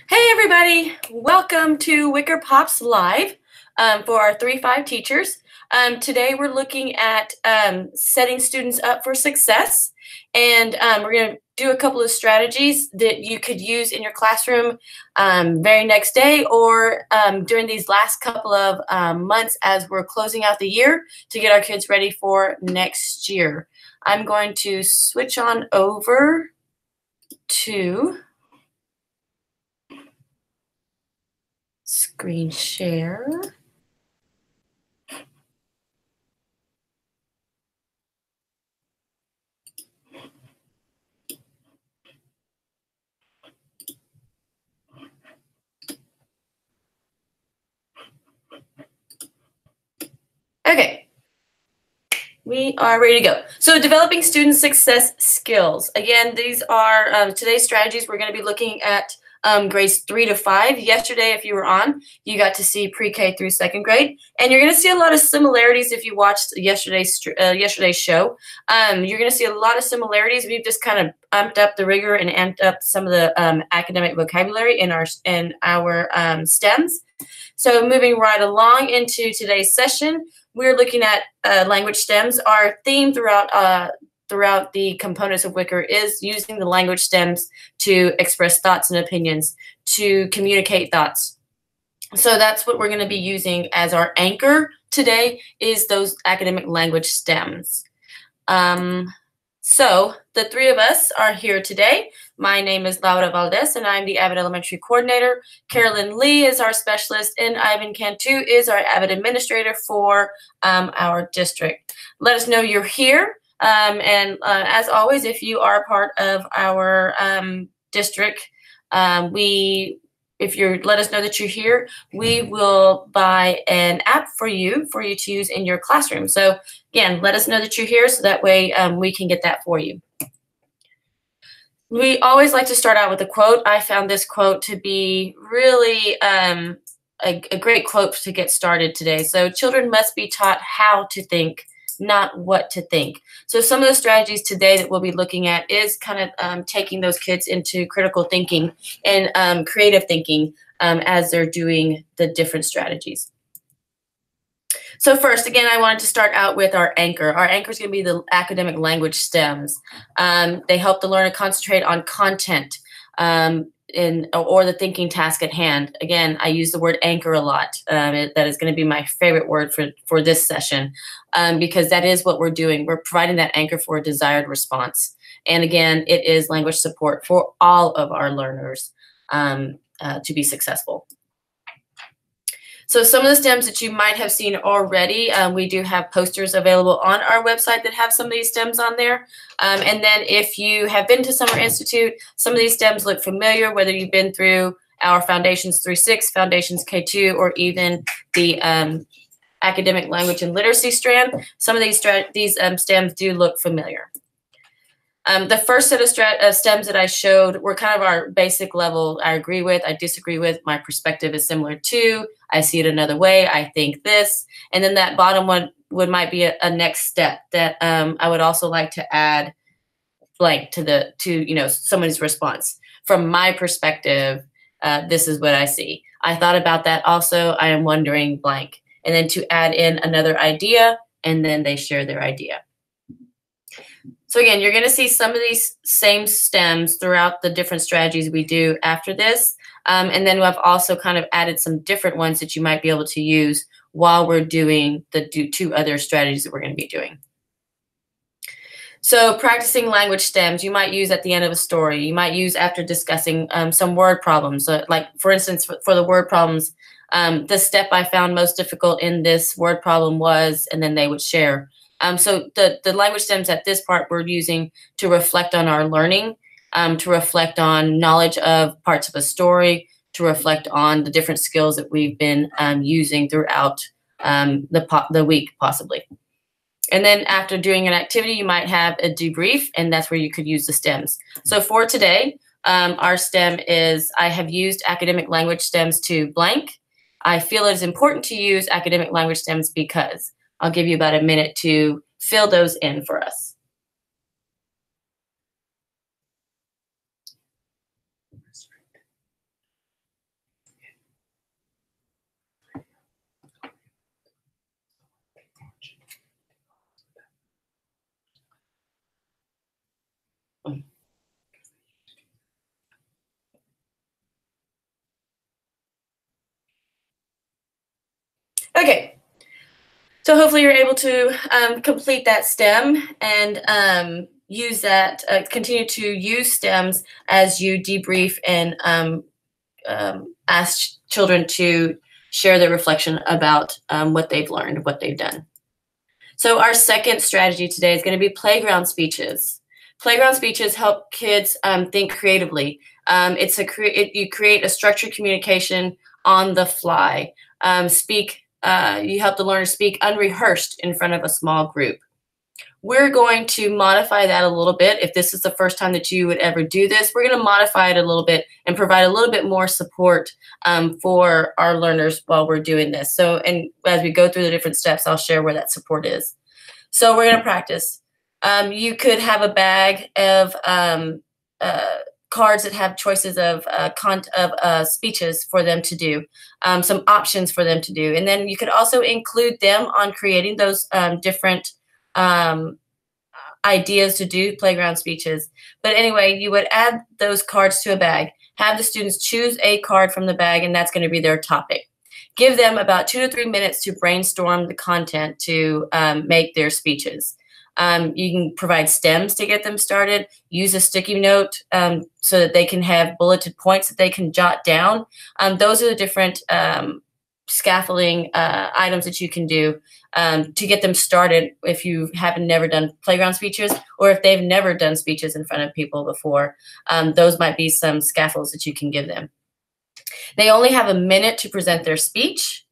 Hey everybody, welcome to WICOR Pops Live for our 3-5 teachers. Today we're looking at setting students up for success, and we're going to do a couple of strategies that you could use in your classroom very next day or during these last couple of months as we're closing out the year to get our kids ready for next year. I'm going to switch on over to screen share. Okay, we are ready to go. So developing student success skills. Again, these are today's strategies. We're going to be looking at grades 3 to 5. Yesterday, if you were on, you got to see pre-K through second grade. And you're going to see a lot of similarities if you watched yesterday's show. You're going to see a lot of similarities. We've just kind of amped up the rigor and amped up some of the academic vocabulary in our STEMs. So moving right along into today's session, we're looking at language stems. Our theme throughout the components of WICOR is using the language stems to express thoughts and opinions, to communicate thoughts. So that's what we're going to be using as our anchor today, is those academic language stems. So the three of us are here today. My name is Laura Valdez, and I'm the Avid Elementary Coordinator. Carolyn Lee is our specialist, and Ivan Cantu is our Avid Administrator for our district. Let us know you're here. As always, if you are part of our district, if you let us know that you're here, we will buy an app for you to use in your classroom. So again, let us know that you're here so that way we can get that for you. We always like to start out with a quote. I found this quote to be really a great quote to get started today. So children must be taught how to think, not what to think. So some of the strategies today that we'll be looking at is kind of taking those kids into critical thinking and creative thinking as they're doing the different strategies. So first, again, I wanted to start out with our anchor. Our anchor is going to be the academic language stems. They help the learner concentrate on content or the thinking task at hand. Again, I use the word anchor a lot. That is going to be my favorite word for this session because that is what we're doing. We're providing that anchor for a desired response. And again, it is language support for all of our learners to be successful. So some of the stems that you might have seen already, we do have posters available on our website that have some of these stems on there. And then if you have been to Summer Institute, some of these stems look familiar, whether you've been through our Foundations 3-6, Foundations K2, or even the Academic Language and Literacy strand. Some of these stems do look familiar. The first set of stems that I showed were kind of our basic level. I agree with, I disagree with, my perspective is similar to, I see it another way, I think this. And then that bottom one might be a next step that I would also like to add blank to someone's response. From my perspective, this is what I see. I thought about that also, I am wondering blank. And then to add in another idea, and then they share their idea. So again, you're going to see some of these same stems throughout the different strategies we do after this. And then I've also kind of added some different ones that you might be able to use while we're doing the two other strategies that we're going to be doing. So practicing language stems, you might use at the end of a story. You might use after discussing some word problems. Like, for instance, for the word problems, the step I found most difficult in this word problem was, and then they would share. So the language stems at this part we're using to reflect on our learning, to reflect on knowledge of parts of a story, to reflect on the different skills that we've been using throughout the week, possibly. And then after doing an activity, you might have a debrief, and that's where you could use the stems. So for today, our stem is, I have used academic language stems to blank. I feel it is important to use academic language stems because. I'll give you about a minute to fill those in for us. So hopefully you're able to complete that STEM and use that, continue to use STEMs as you debrief and ask children to share their reflection about what they've learned, what they've done. So our second strategy today is going to be playground speeches. Playground speeches help kids think creatively. You create a structured communication on the fly. You help the learner speak unrehearsed in front of a small group. We're going to modify that a little bit. If this is the first time that you would ever do this, we're going to modify it a little bit and provide a little bit more support for our learners while we're doing this. So, and as we go through the different steps, I'll share where that support is. So we're going to practice. You could have a bag of cards that have choices of speeches for them to do, some options for them to do. And then you could also include them on creating those different ideas to do playground speeches. But anyway, you would add those cards to a bag, have the students choose a card from the bag, and that's going to be their topic. Give them about 2 to 3 minutes to brainstorm the content to make their speeches. You can provide stems to get them started. Use a sticky note so that they can have bulleted points that they can jot down. Those are the different scaffolding items that you can do to get them started if you haven't never done playground speeches, or if they've never done speeches in front of people before. Those might be some scaffolds that you can give them. They only have a minute to present their speech.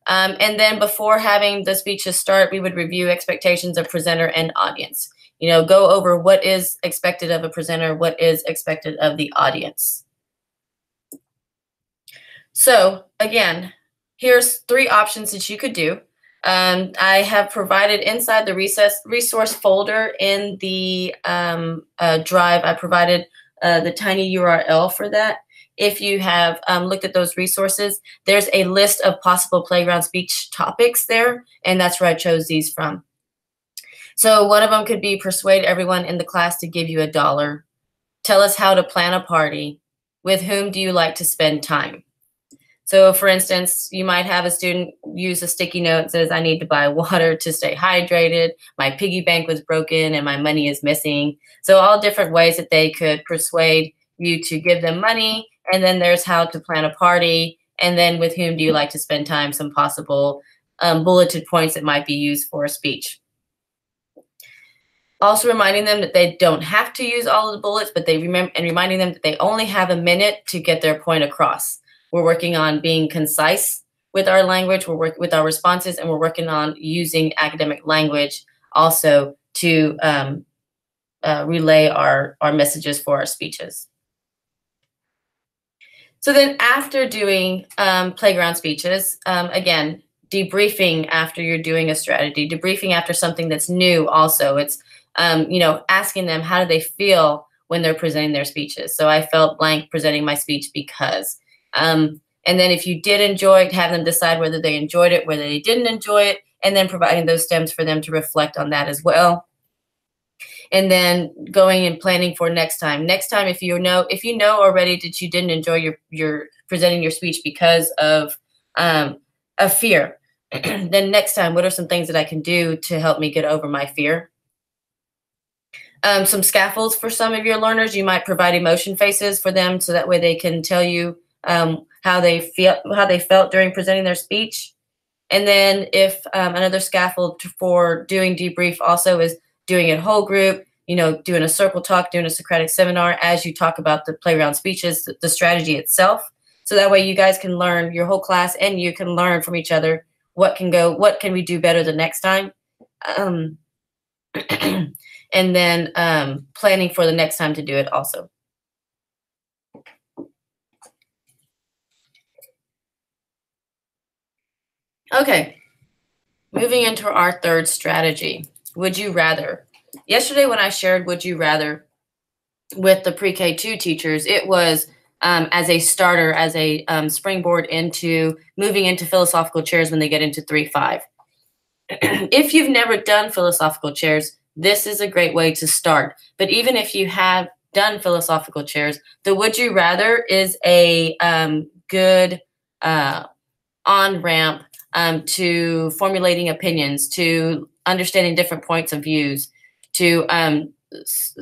And then before having the speeches start, we would review expectations of presenter and audience. You know, go over what is expected of a presenter, what is expected of the audience. So again, here's 3 options that you could do. I have provided inside the resource folder in the drive, I provided the tiny URL for that. If you have looked at those resources, there's a list of possible playground speech topics there, and that's where I chose these from. So one of them could be persuade everyone in the class to give you $1. Tell us how to plan a party. With whom do you like to spend time? So for instance, you might have a student use a sticky note that says, I need to buy water to stay hydrated. My piggy bank was broken and my money is missing. So all different ways that they could persuade you to give them money. And then there's how to plan a party. And then with whom do you like to spend time? Some possible bulleted points that might be used for a speech. Also reminding them that they don't have to use all of the bullets, but reminding them that they only have a minute to get their point across. We're working on being concise with our language, we're working with our responses, and we're working on using academic language also to relay our messages for our speeches. So then after doing playground speeches, again, debriefing after you're doing a strategy, debriefing after something that's new also. It's, you know, asking them how do they feel when they're presenting their speeches. So I felt blank presenting my speech because. And then if you did enjoy it, have them decide whether they enjoyed it, whether they didn't enjoy it, and then providing those stems for them to reflect on that as well. And then going and planning for next time. Next time, if you know already that you didn't enjoy your presenting your speech because of a fear, then next time, what are some things that I can do to help me get over my fear? Some scaffolds for some of your learners. You might provide emotion faces for them so that way they can tell you how they felt during presenting their speech. And then if another scaffold for doing debrief also is doing a whole group, you know, doing a circle talk, doing a Socratic seminar as you talk about the playground speeches, the strategy itself. So that way you guys can learn, your whole class, and you can learn from each other what can we do better the next time. And then planning for the next time to do it also. Okay, moving into our third strategy, would you rather. Yesterday when I shared would you rather with the pre-K2 teachers, it was as a starter, as a springboard into moving into philosophical chairs when they get into 3-5. If you've never done philosophical chairs, this is a great way to start. But even if you have done philosophical chairs, the would you rather is a good on-ramp to formulating opinions, to understanding different points of views, to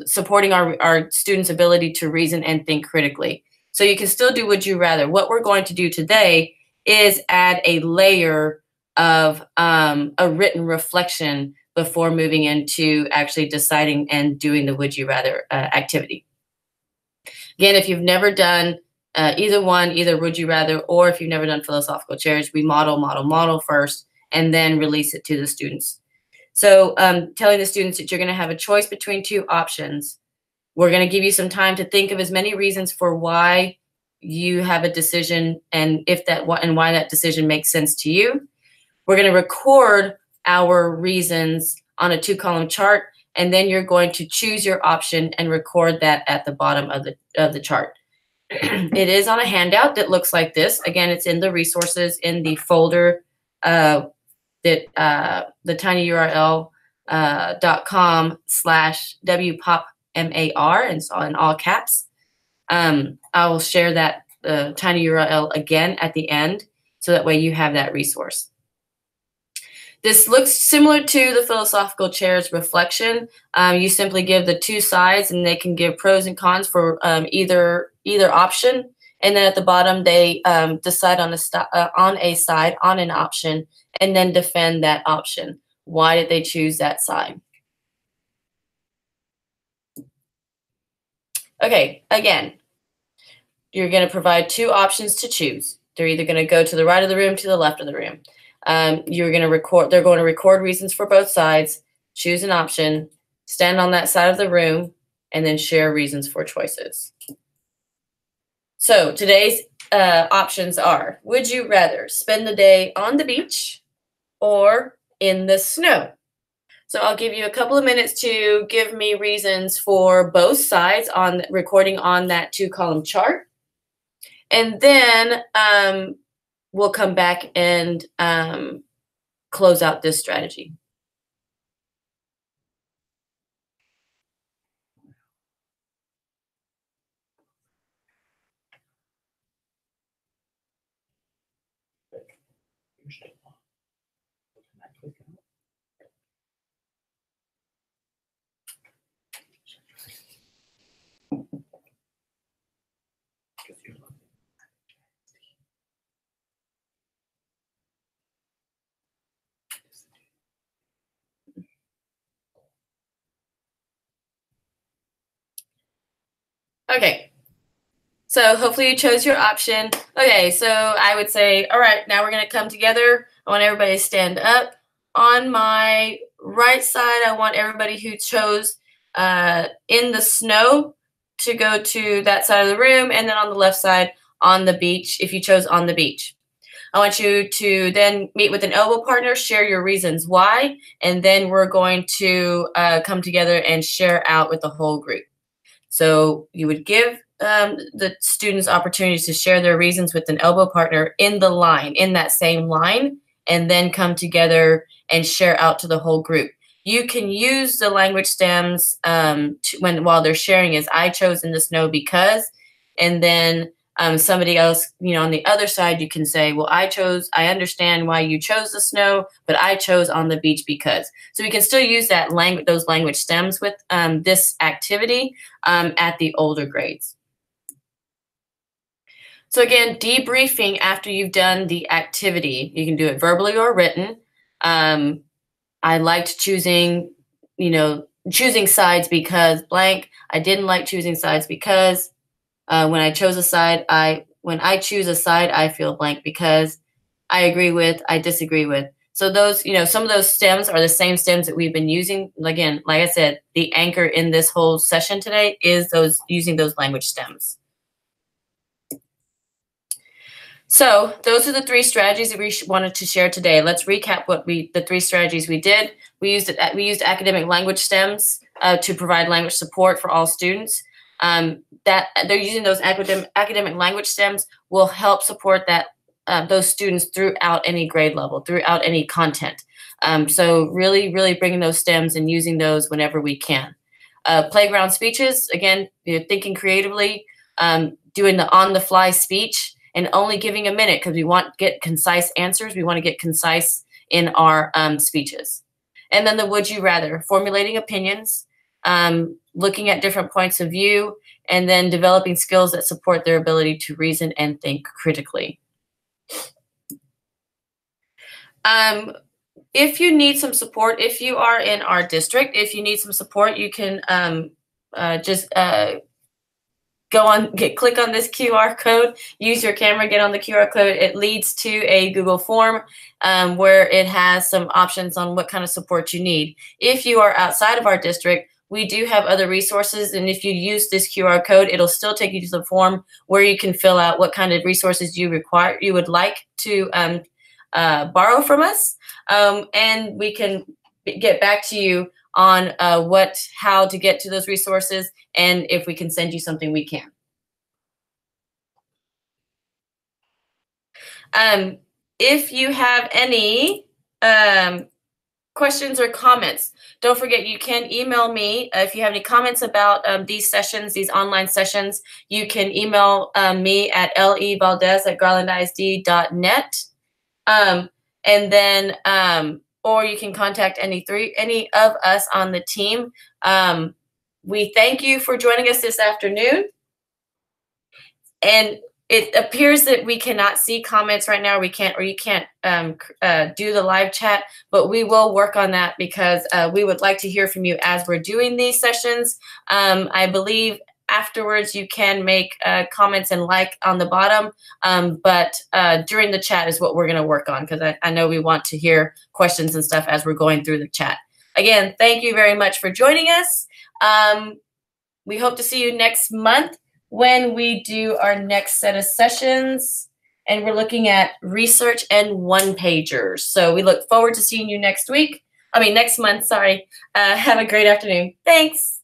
supporting our students' ability to reason and think critically. So you can still do would you rather. What we're going to do today is add a layer of a written reflection before moving into actually deciding and doing the would you rather activity. Again, if you've never done either would you rather, or if you've never done philosophical chairs, we model first, and then release it to the students. So telling the students that you're going to have a choice between two options. We're going to give you some time to think of as many reasons for why you have a decision and why that decision makes sense to you. We're going to record our reasons on a 2-column chart, and then you're going to choose your option and record that at the bottom of the chart. It is on a handout that looks like this. Again, it's in the resources in the folder that the tinyurl.com/WPOPMAR, and it's all in all caps. I will share that tiny URL again at the end, so that way you have that resource. This looks similar to the philosophical chair's reflection. You simply give the two sides, and they can give pros and cons for either option. And then at the bottom, they decide on an option, and then defend that option. Why did they choose that side? Okay, again, you're going to provide two options to choose. They're either going to go to the right of the room, to the left of the room. They're going to record reasons for both sides, choose an option, stand on that side of the room, and then share reasons for choices. So today's options are: would you rather spend the day on the beach or in the snow? So I'll give you a couple of minutes to give me reasons for both sides on recording on that 2-column chart. And then we'll come back and close out this strategy. Okay, so hopefully you chose your option. Okay, so I would say, all right, now we're going to come together. I want everybody to stand up. On my right side, I want everybody who chose in the snow to go to that side of the room, and then on the left side, on the beach, if you chose on the beach. I want you to then meet with an elbow partner, share your reasons why, and then we're going to come together and share out with the whole group. So you would give the students opportunities to share their reasons with an elbow partner in that same line, and then come together and share out to the whole group. You can use the language stems while they're sharing as I chose in the snow because, and then somebody else, on the other side, you can say, well, I understand why you chose the snow, but I chose on the beach because. So we can still use those language stems with this activity at the older grades. So again, debriefing after you've done the activity. You can do it verbally or written. I liked choosing sides because blank. I didn't like choosing sides because when I choose a side, I feel blank because I agree with, I disagree with. So those, some of those stems are the same stems that we've been using. Again, like I said, the anchor in this whole session today is using those language stems. So those are the 3 strategies that we wanted to share today. Let's recap the 3 strategies we did. We used academic language stems to provide language support for all students. That they're using those academic language stems will help support those students throughout any grade level, throughout any content. So really, really bringing those stems and using those whenever we can. Playground speeches, again, thinking creatively, doing the on-the-fly speech. and only giving a minute because we want to get concise answers. We want to get concise in our speeches. And then the would you rather, formulating opinions, looking at different points of view, and then developing skills that support their ability to reason and think critically. If you need some support, if you are in our district, if you need some support, you can just click on this QR code, use your camera, get on the QR code. It leads to a Google form where it has some options on what kind of support you need. If you are outside of our district, we do have other resources, and if you use this QR code, it'll still take you to the form where you can fill out what kind of resources you would like to borrow from us, and we can get back to you on how to get to those resources, and if we can send you something, we can. If you have any questions or comments, don't forget you can email me. If you have any comments about these sessions, these online sessions, you can email me at levaldez@garlandisd.net. And then or you can contact any of us on the team. We thank you for joining us this afternoon. And it appears that we cannot see comments right now. You can't do the live chat, but we will work on that because we would like to hear from you as we're doing these sessions. I believe afterwards you can make comments and like on the bottom, but during the chat is what we're going to work on, because I know we want to hear questions and stuff as we're going through the chat. Again, thank you very much for joining us. We hope to see you next month when we do our next set of sessions, and we're looking at research and one-pagers. So we look forward to seeing you next month, sorry. Have a great afternoon. Thanks.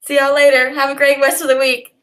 See y'all later. Have a great rest of the week.